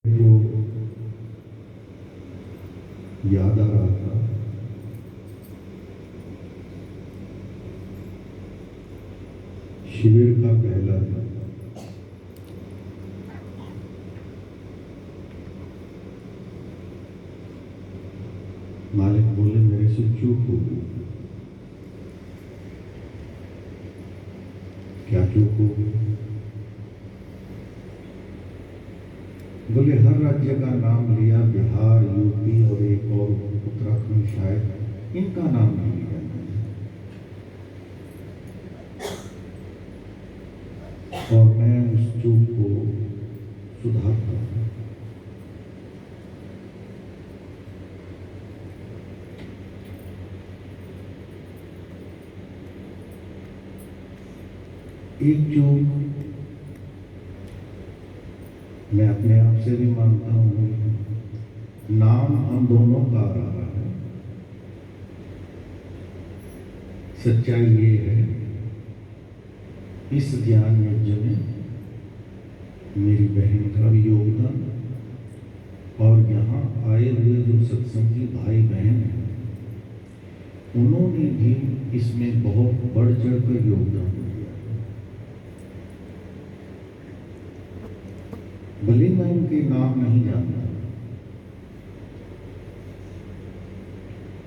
को याद आ रहा था शिविर का पहला दिन। मालिक बोले मेरे से चूक हो गई। क्या चूक हो गई? बोले हर राज्य का नाम लिया, बिहार, यूपी और एक और उत्तराखंड, शायद इनका नाम नहीं लिया और मैं उस चूक को सुधारता हूं। एक चूक मैं अपने आप से भी मानता हूं, नाम हम दोनों का आ रहा है। सच्चाई ये है, इस ध्यान यज्ञ में मेरी बहन का भी योगदान और यहाँ आए हुए जो सत्संगी भाई बहन हैं, उन्होंने भी इसमें बहुत बढ़ चढ़ कर योगदान दिया। भले मैं उनके नाम नहीं जानता,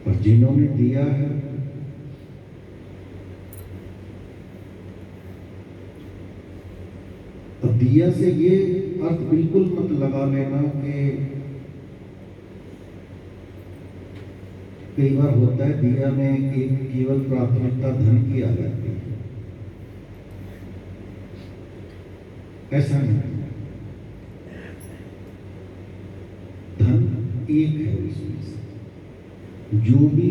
पर जिन्होंने दिया है, अब दिया से ये अर्थ बिल्कुल मत लगा लेना कि कई बार होता है दिया में केवल प्राथमिकता धन की आ जाती है। ऐसा नहीं, धन एक है उसमें से। जो भी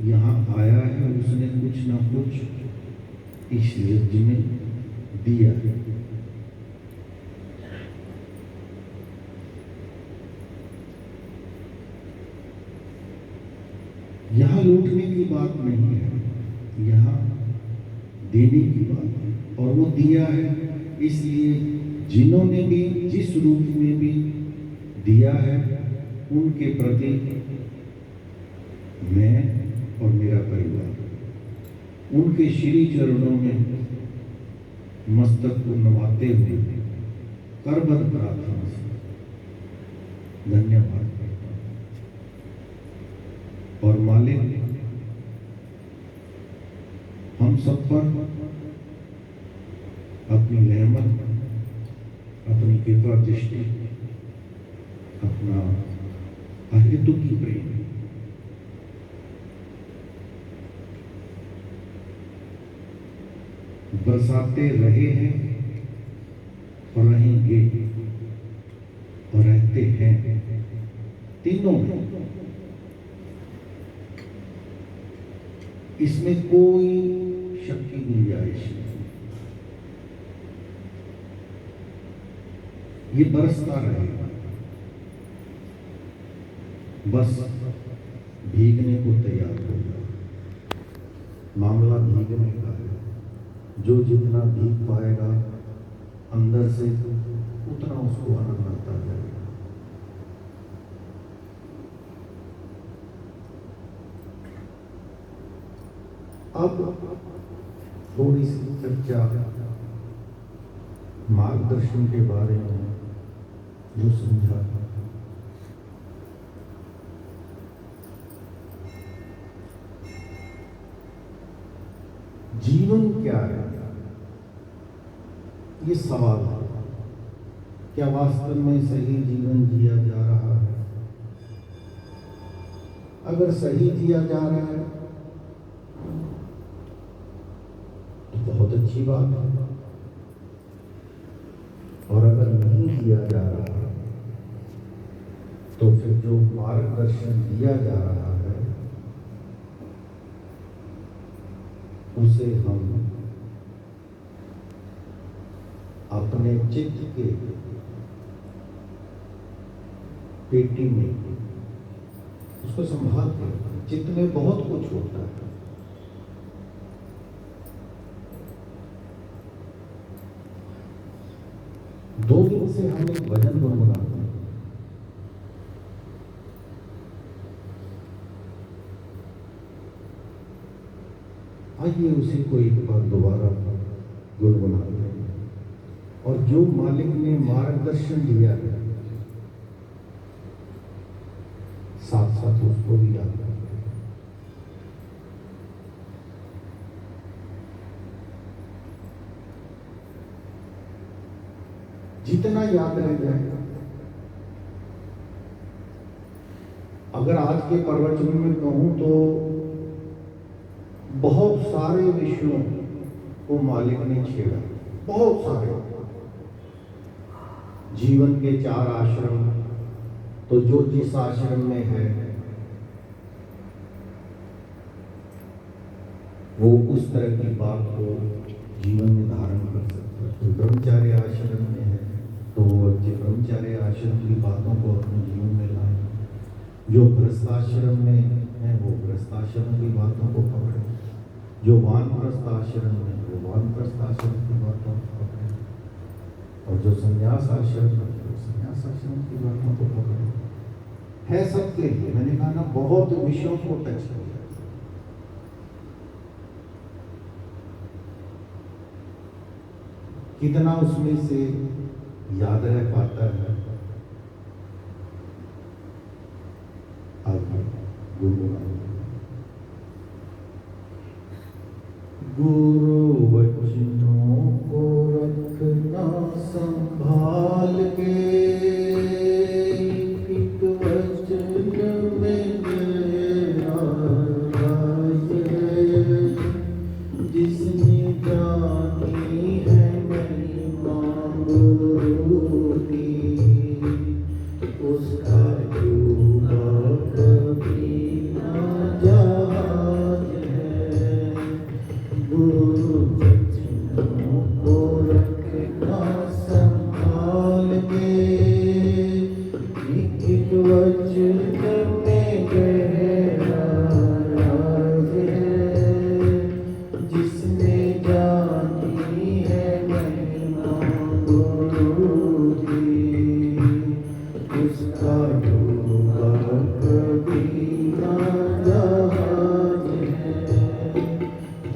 यहाँ आया है उसने कुछ ना कुछ इस यज्ञ में दिया है। यहाँ लूटने की बात नहीं है, यहाँ देने की बात है। और वो दिया है, इसलिए जिन्होंने भी जिस रूप में भी दिया है उनके प्रति मैं और मेरा परिवार उनके श्री चरणों में मस्तक को नवाते हुए करबद्ध प्रार्थना से धन्यवाद करता हूं। और मालिक हम सब पर अपनी रहमत, अपनी कृपा दृष्टि, अपना अहेतुकी प्रेम बरसाते रहे हैं और रहेंगे और रहते हैं, तीनों में। इसमें कोई शक की गुंजाइश नहीं। ये बरसता रहेगा, बस भीगने को तैयार हो जाओ। मामला भीगने का है। जो जितना भीग पाएगा अंदर से उतना उसको आनंद आता जाएगा। अब थोड़ी सी चर्चा मार्गदर्शन के बारे में जो समझा। जीवन क्या है, ये सवाल है। क्या वास्तव में सही जीवन जिया जा रहा है? अगर सही जिया जा रहा है तो बहुत अच्छी बात है, और अगर नहीं जिया जा रहा है तो फिर जो मार्गदर्शन दिया जा रहा है उसे हम अपने चित्त के पेटी में उसको संभाल के, चित्त में बहुत कुछ होता है। दो दिन से हम एक भजन गुनगुनाते हैं, आइए उसी को एक बार दोबारा गुनगुनाते हैं, और जो मालिक ने मार्गदर्शन दिया है साथ साथ उसको भी याद करते हैं। जितना याद रह जाए। अगर आज के प्रवचन में कहूं तो बहुत सारे विषयों को मालिक ने छेड़ा, बहुत सारे। जीवन के 4 आश्रम, तो जो जिस आश्रम में है वो उस तरह की बात को जीवन में धारण कर सकता है। तो ब्रह्मचार्य आश्रम में है तो वो ब्रह्मचार्य आश्रम की बातों को अपने जीवन में लाए। जो गृहस्थ आश्रम में है वो गृहस्थ आश्रम की बातों को पकड़े। जो वानप्रस्थ आश्रम में वो वानप्रस्थ आश्रम की बातों को पकड़े, और जो संन्यास आश्रम में वो संन्यास आश्रम की बातों को पकड़े। है सबके लिए। मैंने कहा ना, बहुत विषयों को टच किया। कितना उसमें से याद रह पाता है। आगे गुरु वचनों को रखना संभाल के, एक वचन में मेरा राज है। जिसने जानी है महिमा गुरु की, उसका डूबा कभी ना जहाज है। गुरु वचनों को रखना संभाल के, एक वचन में गहरा राज है। जिसने जानी है महिमा गुरु की, उसका डूबा कभी ना जहाज है।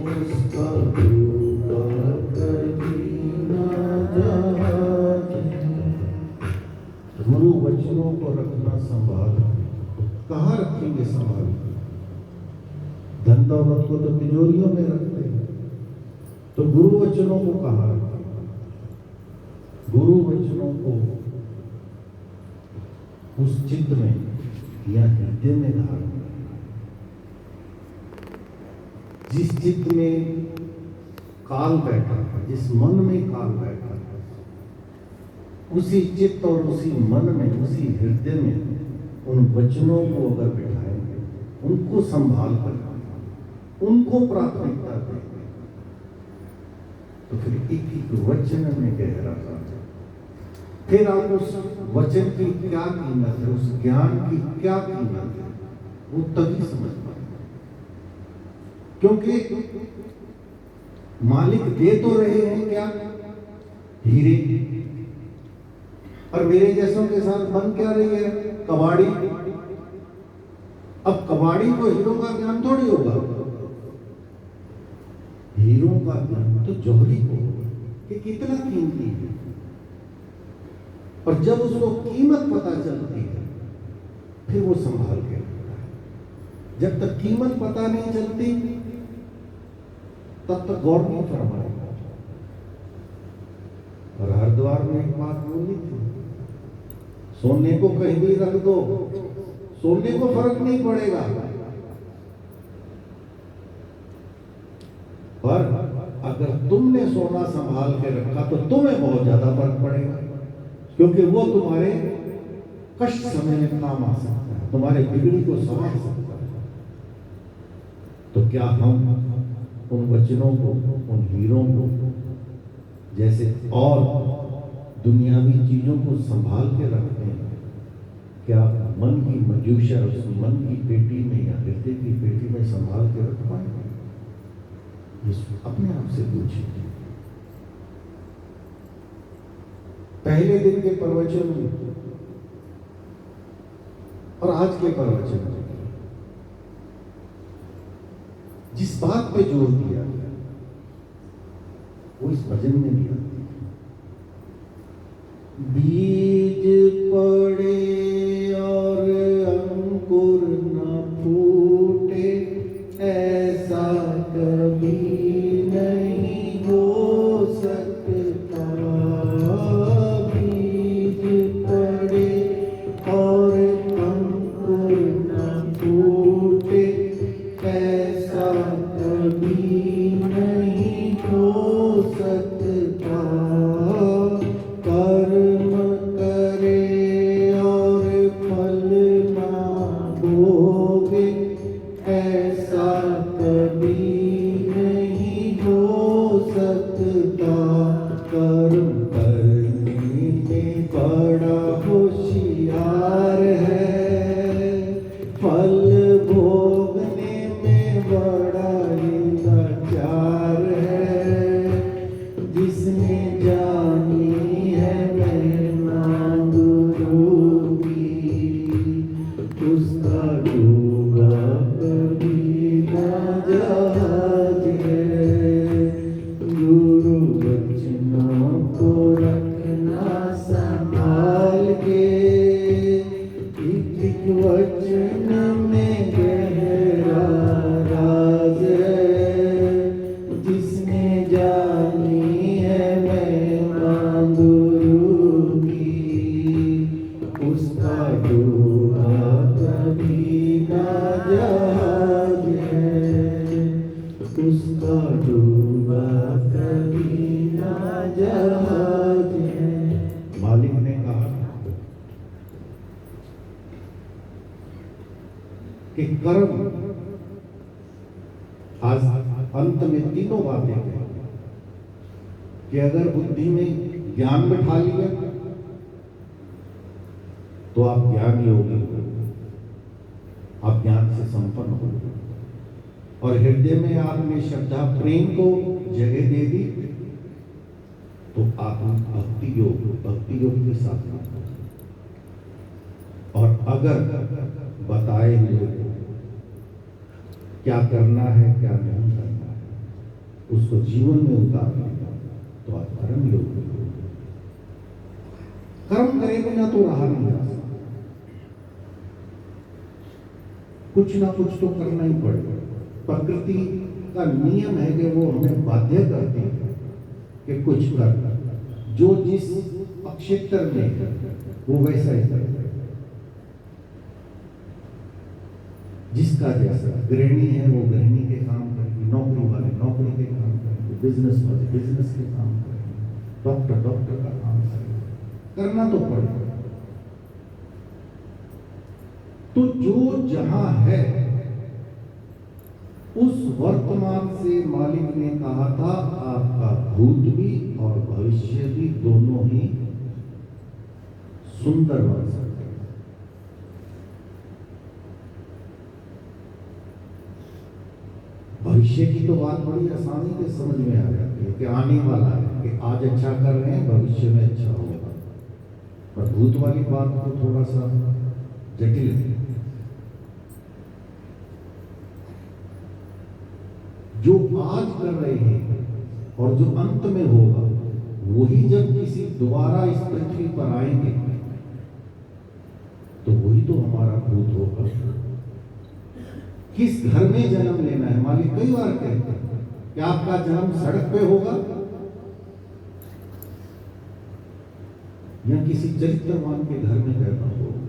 उसका डूबा कभी ना जहाज है। गुरु वचनों को रखना संभाल। कहाँ रखेंगे संभाल? धन दौलत को तो तिजोरियों में रखते हैं, तो गुरु वचनों को कहाँ रखेंगे? गुरु वचनों को उस चित्त में या हृदय में धारण करना। जिस चित्त में काल बैठा है, जिस मन में काल बैठा है, उसी चित्त और उसी मन में, उसी हृदय में उन वचनों को अगर बिठाएंगे, उनको संभाल कर, उनको प्राथमिकता देंगे, तो फिर एक एक वचन में गहरा जाता है। फिर आप उस वचन की क्या कीमत है, उस ज्ञान की क्या कीमत है, वो तभी समझ पाएंगे। क्योंकि मालिक दे तो रहे हैं क्या? हीरे। और मेरे जैसों के साथ बन क्या रही है? कबाड़ी। अब कबाड़ी को हीरो का ज्ञान थोड़ी होगा। हीरो का ज्ञान तो जौहरी को कि कितना कीमती है। और जब उसको कीमत पता चलती है, फिर वो संभाल के रखता है। जब तक कीमत पता नहीं चलती, तब तक गौर नहीं फरमाएगा। और हरिद्वार में एक बात बोली थी, सोने को कहीं भी रख दो, सोने को फर्क नहीं पड़ेगा, पर अगर तुमने सोना संभाल के रखा तो तुम्हें बहुत ज्यादा फर्क पड़ेगा, क्योंकि वो तुम्हारे कष्ट समय में काम आ सकता है, तुम्हारे बिगड़ी को संभाल सकता है। तो क्या हम उन वचनों को, उन हीरों को, जैसे और दुनियावी चीजों को संभाल के रखते हैं, क्या मन की मजूशा उस मन की पेटी में या हृदय की पेटी में संभाल के रख पाएंगे? ये अपने आप से पूछिए। पहले दिन के प्रवचन और आज के प्रवचन, जिस बात पे जोर दिया गया वो इस भजन में भी आती है। बीज पड़े और अंकुर न फूटे, ऐसा कभी नहीं हो सकता। बीज पड़े और अंकुर न फूटे, ऐसा कभी नहीं हो सकता। कर्म करे और फल ना भोगे, ऐसा कभी नहीं हो सकता। कर्म करने में बड़ा होशियार है, फल भोगने में बड़ा ही लाचार है। जिसने जानी है महिमा गुरु की, उसका डूबा कभी ना जहाज है। गुरु वचनों को रखना संभाल के, एक वचन में गहरा राज है। जिसने जानी है महिमा गुरु की, उसका डूबा कभी ना जहाज है। उसका डूबा कभी ना जहाज है। मालिक ने कहा कि कर्म, आज अंत में तीनों बातें हैं कि अगर बुद्धि में ज्ञान बिठा लिया तो आप ज्ञान योगी हो, आप ज्ञान से संपन्न हो, और हृदय में आपने श्रद्धा प्रेम को जगह दे दी तो आप भक्ति योग के साथ हो। और अगर बताए हुए क्या करना है क्या नहीं करना है उसको जीवन में उतार लेगा तो आप कर्म योग हो। कर्म करे बिना तो रहा नहीं जा सकता, कुछ ना कुछ तो करना ही पड़ेगा। प्रकृति का नियम है कि वो हमें बाध्य करती है कि कुछ कर, जो जिस क्षेत्र में वो वैसा ही करे। जिसका जैसा, गृहिणी है वो गृहिणी के काम करेगी, नौकरी वाले नौकरी के काम करेंगे, बिजनेस वाले बिजनेस के काम करेंगे, डॉक्टर का काम करेंगे, करना तो पड़ेगा। तो जो जहां है उस वर्तमान से मालिक ने कहा था आपका भूत भी और भविष्य भी दोनों ही सुंदर बन सकते हैं। भविष्य की तो बात बड़ी आसानी से समझ में आ जाती है कि आने वाला है, कि आज अच्छा कर रहे हैं भविष्य में अच्छा होगा। पर भूत वाली बात तो थोड़ा सा जटिल है। जो आज कर रहे हैं और जो अंत में होगा वही जब किसी दोबारा इस पृथ्वी पर आएंगे तो वही तो हमारा भूत होगा। किस घर में जन्म लेना है, मालिक कई बार कहते हैं कि आपका जन्म सड़क पे होगा या किसी चरित्रवान के घर में पैदा होगा।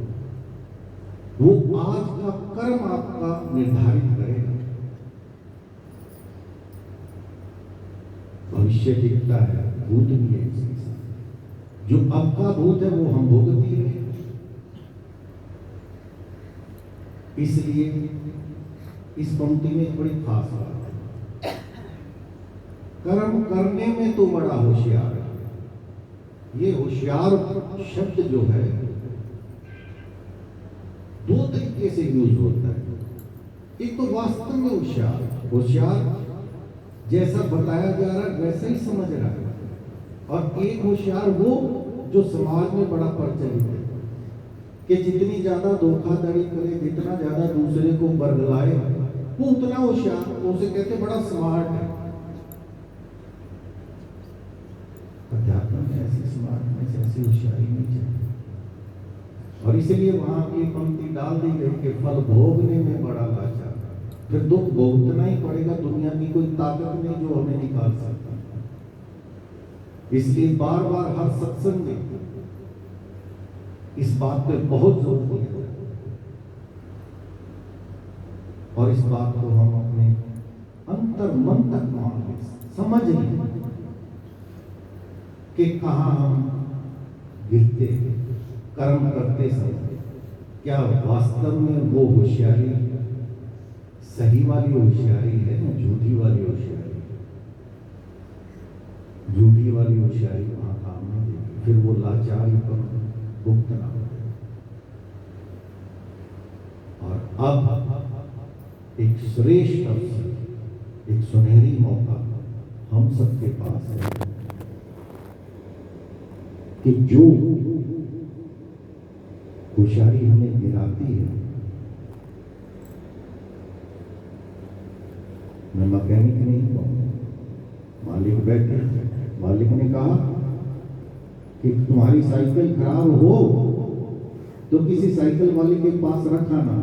वो आज का कर्म आपका निर्धारित करेगा। भविष्य दिखता है, भूत भी है इसके साथ। जो अब का भूत है वो हम भोगती है। इसलिए इस पंक्ति में बड़ी खास बात है, कर्म करने में तो बड़ा होशियार है। ये होशियार शब्द जो है दो तरीके से यूज होता है। एक तो वास्तव में होशियार जैसा बताया जा रहा है वैसा ही समझ रहा है, और एक होशियार वो जो समाज में बड़ा प्रचलित है कि जितनी ज्यादा धोखाधड़ी करे, जितना ज्यादा दूसरे को बरगलाए, वो उतना होशियार, उसे कहते बड़ा स्मार्ट है। अध्यात्म में ऐसी स्मार्टनेस, ऐसी होशियारी नहीं चाहिए। और इसीलिए वहां की पंक्ति डाल दी गई कि फल भोगने में बड़ा लाचार, फिर दुख भोगना ही पड़ेगा। दुनिया की कोई ताकत नहीं जो हमें निकाल सकता। इसलिए बार बार हर सत्संग में इस बात पे बहुत जोर दिया है और इस बात को हम अपने अंतर मन तक मान लें, समझ लें कि कहां हम गिरते कर्म करते समय क्या वास्तव में वो होशियारी सही वाली होशियारी है या झूठी वाली होशियारी। झूठी वाली होशियारी वहां काम नहीं देगी, फिर वो लाचारी पर भुगतना पड़ेगा। और अब एक श्रेष्ठ अवसर, एक सुनहरी मौका हम सबके पास है कि जो होशियारी हमें गिराती है, मैं मैकेनिक नहीं हूं, मालिक बैठे, मालिक ने कहा कि तुम्हारी साइकिल खराब हो तो किसी साइकिल वाले के पास रखा ना,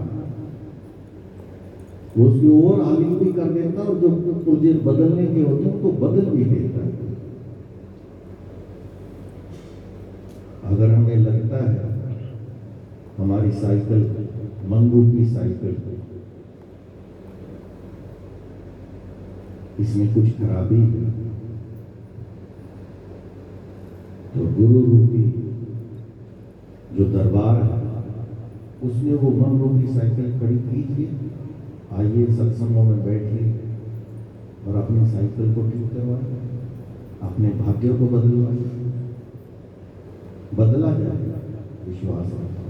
वो उसकी और आलिंग भी कर देता और जो तुझे बदलने के होते हैं उनको बदल भी देता है। अगर हमें लगता है हमारी साइकिल मंगू की साइकिल इसमें कुछ खराबी है, तो गुरु रूपी जो दरबार है उसने वो मन रूपी साइकिल खड़ी कीजिए, आइए सत्संगों में बैठिए और अपनी साइकिल को ठीक करवाइए, अपने भाग्य को बदलवाइए, बदला जाएगा, विश्वास रखो।